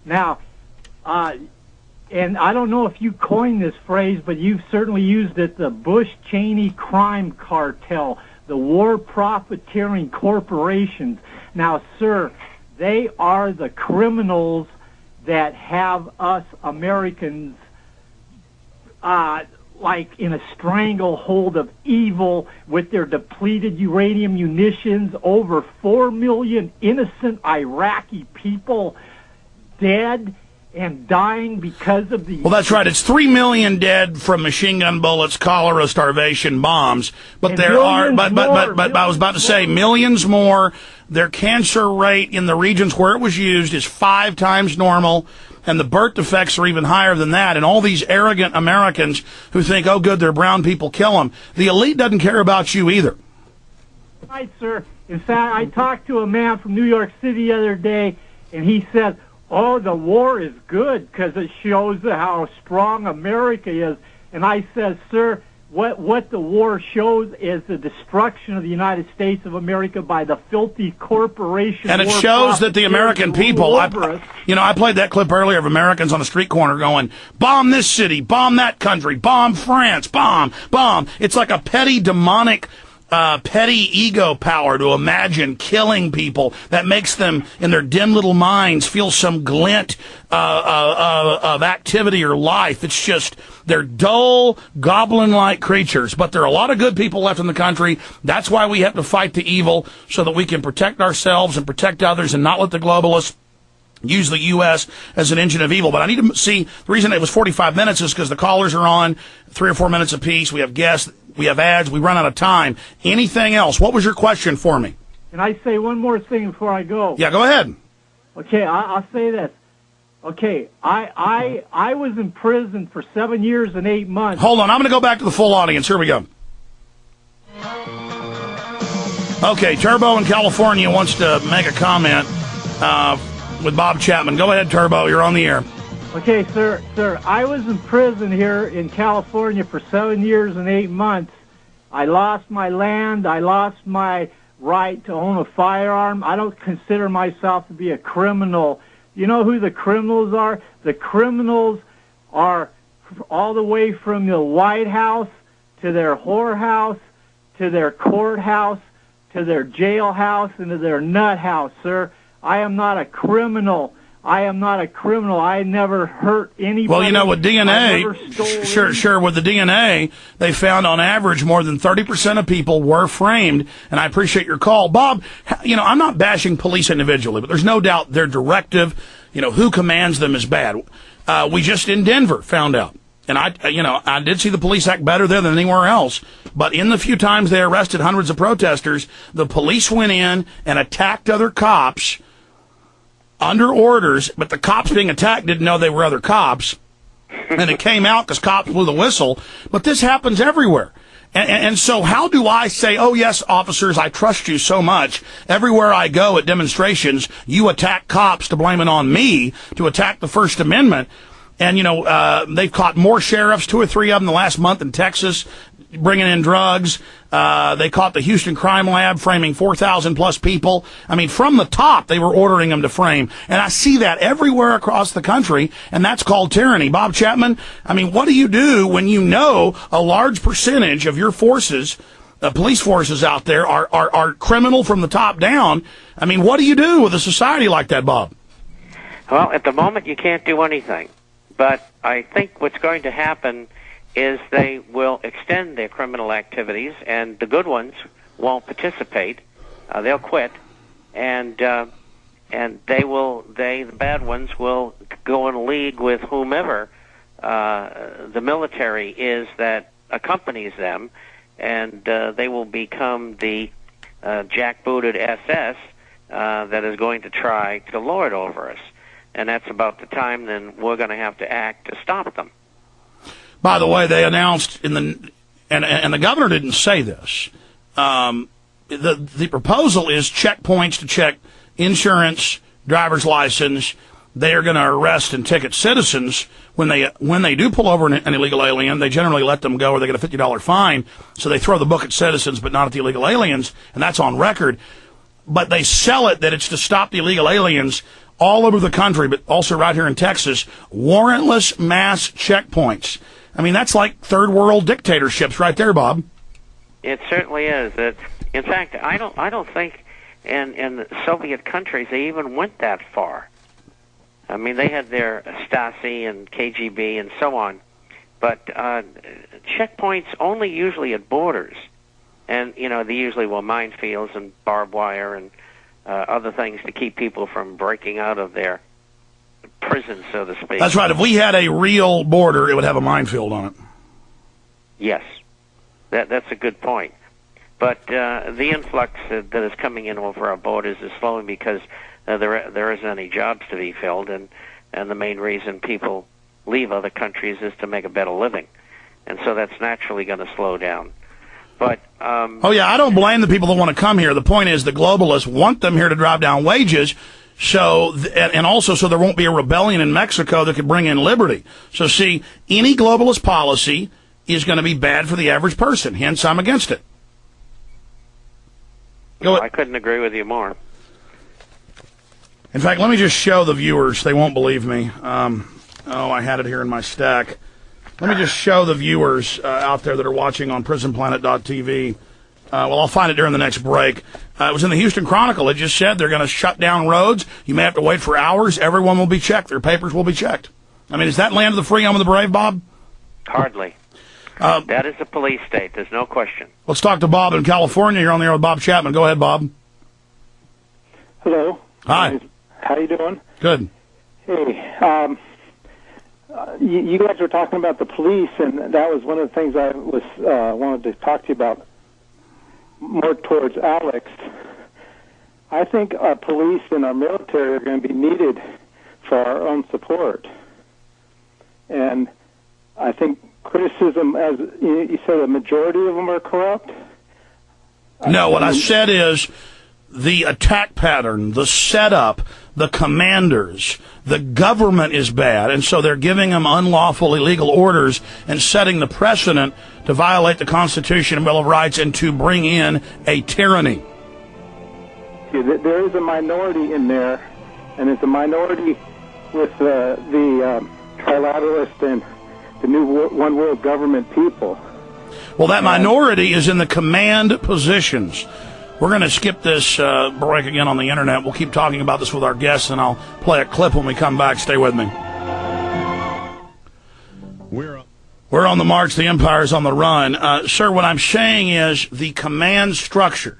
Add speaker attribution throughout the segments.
Speaker 1: Now, and I don't know if you coined this phrase, but you've certainly used it, the Bush-Cheney crime cartel, the war profiteering corporations. Now, sir, they are the criminals that have us Americans like in a stranglehold of evil with their depleted uranium munitions, over 4 million innocent Iraqi people dead and dying because of the...
Speaker 2: Well, that's right. It's 3 million dead from machine gun bullets, cholera, starvation, bombs. But there are, but I was about to say, millions more. Their cancer rate in the regions where it was used is 5 times normal, and the birth defects are even higher than that. And all these arrogant Americans who think, oh, good, they're brown people, kill them. The elite doesn't care about you either.
Speaker 1: Right, sir. In fact, I talked to a man from New York City the other day, and he said, oh, the war is good because it shows how strong America is. And I said, sir, what the war shows is the destruction of the United States of America by the filthy corporation.
Speaker 2: And it shows that the American people, I played that clip earlier of Americans on a street corner going, bomb this city, bomb that country, bomb France, bomb. It's like a petty demonic petty ego power to imagine killing people that makes them, in their dim little minds, feel some glint of activity or life. It's just, they're dull, goblin-like creatures. But there are a lot of good people left in the country. That's why we have to fight the evil, so that we can protect ourselves and protect others and not let the globalists use the U.S. as an engine of evil. But I need to see, the reason it was 45 minutes is because the callers are on 3 or 4 minutes apiece. We have guests, we have ads, we run out of time. Anything else? What was your question for me?
Speaker 1: Can I say one more thing before I go?
Speaker 2: Yeah, go ahead.
Speaker 1: Okay, I'll say this. Okay, I was in prison for 7 years and 8 months.
Speaker 2: Hold on, I'm going to go back to the full audience. Here we go. Okay, Turbo in California wants to make a comment with Bob Chapman. Go ahead, Turbo. You're on the air.
Speaker 1: Okay, sir, I was in prison here in California for 7 years and 8 months. I lost my land. I lost my right to own a firearm. I don't consider myself to be a criminal. You know who the criminals are? The criminals are all the way from the White House to their whorehouse to their courthouse to their jailhouse and to their nut house, sir. I am not a criminal. I never hurt anybody.
Speaker 2: Well, you know, with DNA, sure, with the DNA, they found on average more than 30% of people were framed, and I appreciate your call. Bob, you know, I'm not bashing police individually, but there's no doubt their directive, you know, who commands them is bad. We just in Denver found out. And I did see the police act better there than anywhere else. But in the few times they arrested hundreds of protesters, the police went in and attacked other cops under orders, but the cops being attacked didn't know they were other cops, and it came out because cops blew the whistle. But this happens everywhere. And so how do I say, oh, yes, officers, I trust you so much. Everywhere I go at demonstrations, you attack cops to blame it on me, to attack the First Amendment. And, you know, they've caught more sheriffs, 2 or 3 of them, the last month in Texas, bringing in drugs. They caught the Houston Crime Lab framing 4,000 plus people. I mean, from the top, they were ordering them to frame. And I see that everywhere across the country, and that's called tyranny. Bob Chapman, I mean, what do you do when you know a large percentage of your forces, police forces out there, are criminal from the top down? I mean, what do you do with a society like that, Bob?
Speaker 3: Well, at the moment, you can't do anything. But I think what's going to happen is they will extend their criminal activities, and the good ones won't participate. They'll quit, and the bad ones will go in league with whomever the military is that accompanies them, and they will become the jackbooted SS that is going to try to lord over us. And that's about the time then we're going to have to act to stop them.
Speaker 2: By the way, they announced and the governor didn't say this. The proposal is checkpoints to check insurance, driver's license. They are going to arrest and ticket citizens when they do pull over an illegal alien. They generally let them go, or they get a $50 fine. So they throw the book at citizens, but not at the illegal aliens, and that's on record. But they sell it that it's to stop the illegal aliens all over the country, but also right here in Texas, warrantless mass checkpoints. I mean, that's like third world dictatorships right there, Bob.
Speaker 3: It certainly is. In fact, I don't think in the Soviet countries they even went that far. I mean, they had their Stasi and KGB and so on, but checkpoints only usually at borders, and they usually were minefields and barbed wire and other things to keep people from breaking out of their prison, so to speak.
Speaker 2: That's right. If we had a real border, it would have a minefield on it.
Speaker 3: Yes, that's a good point. But the influx that is coming in over our borders is slowing because there isn't any jobs to be filled, and the main reason people leave other countries is to make a better living, and so that's naturally going to slow down. But
Speaker 2: oh yeah, I don't blame the people that want to come here. The point is the globalists want them here to drive down wages, and also so there won't be a rebellion in Mexico that could bring in liberty. So see, any globalist policy is going to be bad for the average person. Hence, I'm against it.
Speaker 3: I couldn't agree with you more.
Speaker 2: In fact, let me just show the viewers. They won't believe me. I had it here in my stack. Let me just show the viewers out there that are watching on prisonplanet.tv. I'll find it during the next break. It was in the Houston Chronicle. It just said they're going to shut down roads. You may have to wait for hours. Everyone will be checked. Their papers will be checked. I mean, is that land of the free, home of the brave, Bob?
Speaker 3: Hardly. That is a police state. There's no question.
Speaker 2: Let's talk to Bob in California. You're on the air with Bob Chapman. Go ahead, Bob.
Speaker 4: Hello.
Speaker 2: Hi.
Speaker 4: How you doing?
Speaker 2: Good.
Speaker 4: Hey, you guys were talking about the police, and that was one of the things I was wanted to talk to you about more towards Alex. I think our police and our military are going to be needed for our own support. And I think criticism, as you said, a majority of them are corrupt.
Speaker 2: No, what I said is the attack pattern, the setup, the commanders, the government is bad, and so they're giving them unlawful, illegal orders and setting the precedent to violate the Constitution and Bill of Rights and to bring in a tyranny.
Speaker 4: There is a minority in there, and it's a minority with the trilateralist and the new one world government people.
Speaker 2: Well, that minority is in the command positions. We're going to skip this break again on the internet. We'll keep talking about this with our guests, and I'll play a clip when we come back. Stay with me. We're on the march. The empire's on the run. Sir, what I'm saying is the command structure,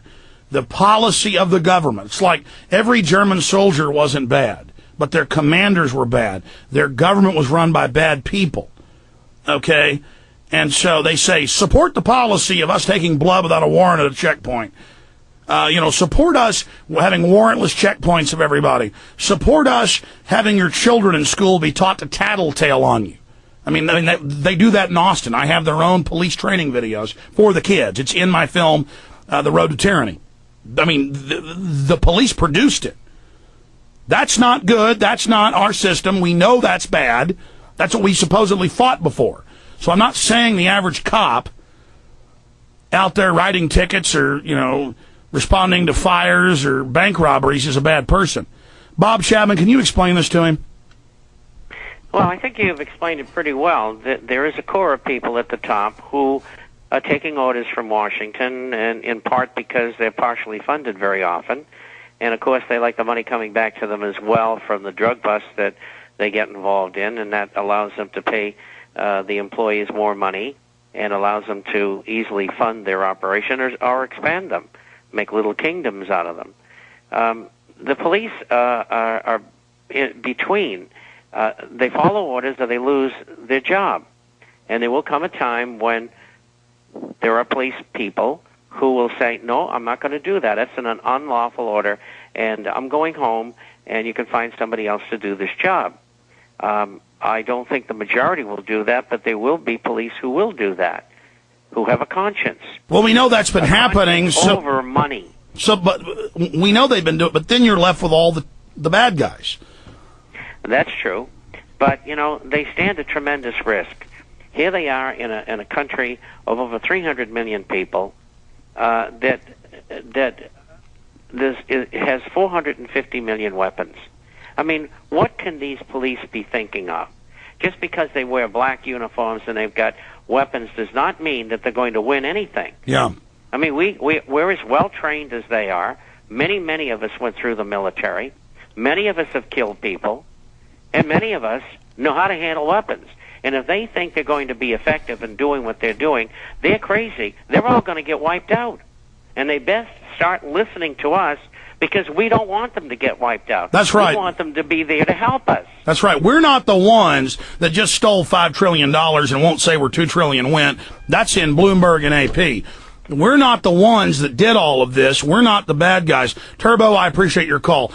Speaker 2: the policy of the government. It's like every German soldier wasn't bad, but their commanders were bad. Their government was run by bad people. Okay? And so they say, support the policy of us taking blood without a warrant at a checkpoint. Support us having warrantless checkpoints of everybody. Support us having your children in school be taught to tattletale on you. I mean, they do that in Austin. I have their own police training videos for the kids. It's in my film, The Road to Tyranny. I mean, the police produced it. That's not good. That's not our system. We know that's bad. That's what we supposedly fought before. So I'm not saying the average cop out there writing tickets or, responding to fires or bank robberies is a bad person. Bob Chapman, can you explain this to him?
Speaker 3: Well, I think you've explained it pretty well. There is a core of people at the top who are taking orders from Washington, and in part because they're partially funded very often. And, of course, they like the money coming back to them as well from the drug busts that they get involved in, and that allows them to pay the employees more money and allows them to easily fund their operation or expand them, make little kingdoms out of them. The police are in between. They follow orders or they lose their job. And there will come a time when there are police people who will say, no, I'm not going to do that. That's an unlawful order, and I'm going home, and you can find somebody else to do this job. I don't think the majority will do that, but there will be police who will do that, who have a conscience.
Speaker 2: Well, we know that's been happening.
Speaker 3: Over money.
Speaker 2: But we know they've been doing it, but then you're left with all the bad guys.
Speaker 3: That's true. But, they stand a tremendous risk. Here they are in a country of over 300 million people that has 450 million weapons. I mean, what can these police be thinking of? Just because they wear black uniforms and they've got weapons does not mean that they're going to win anything.
Speaker 2: Yeah.
Speaker 3: I mean, we're as well trained as they are. Many of us went through the military. Many of us have killed people. And many of us know how to handle weapons. And if they think they're going to be effective in doing what they're doing, they're crazy. They're all going to get wiped out. And they best start listening to us, because we don't want them to get wiped out.
Speaker 2: That's right.
Speaker 3: We want them to be there to help us.
Speaker 2: That's right. We're not the ones that just stole $5 trillion and won't say where $2 trillion went. That's in Bloomberg and AP. We're not the ones that did all of this. We're not the bad guys. Turbo, I appreciate your call.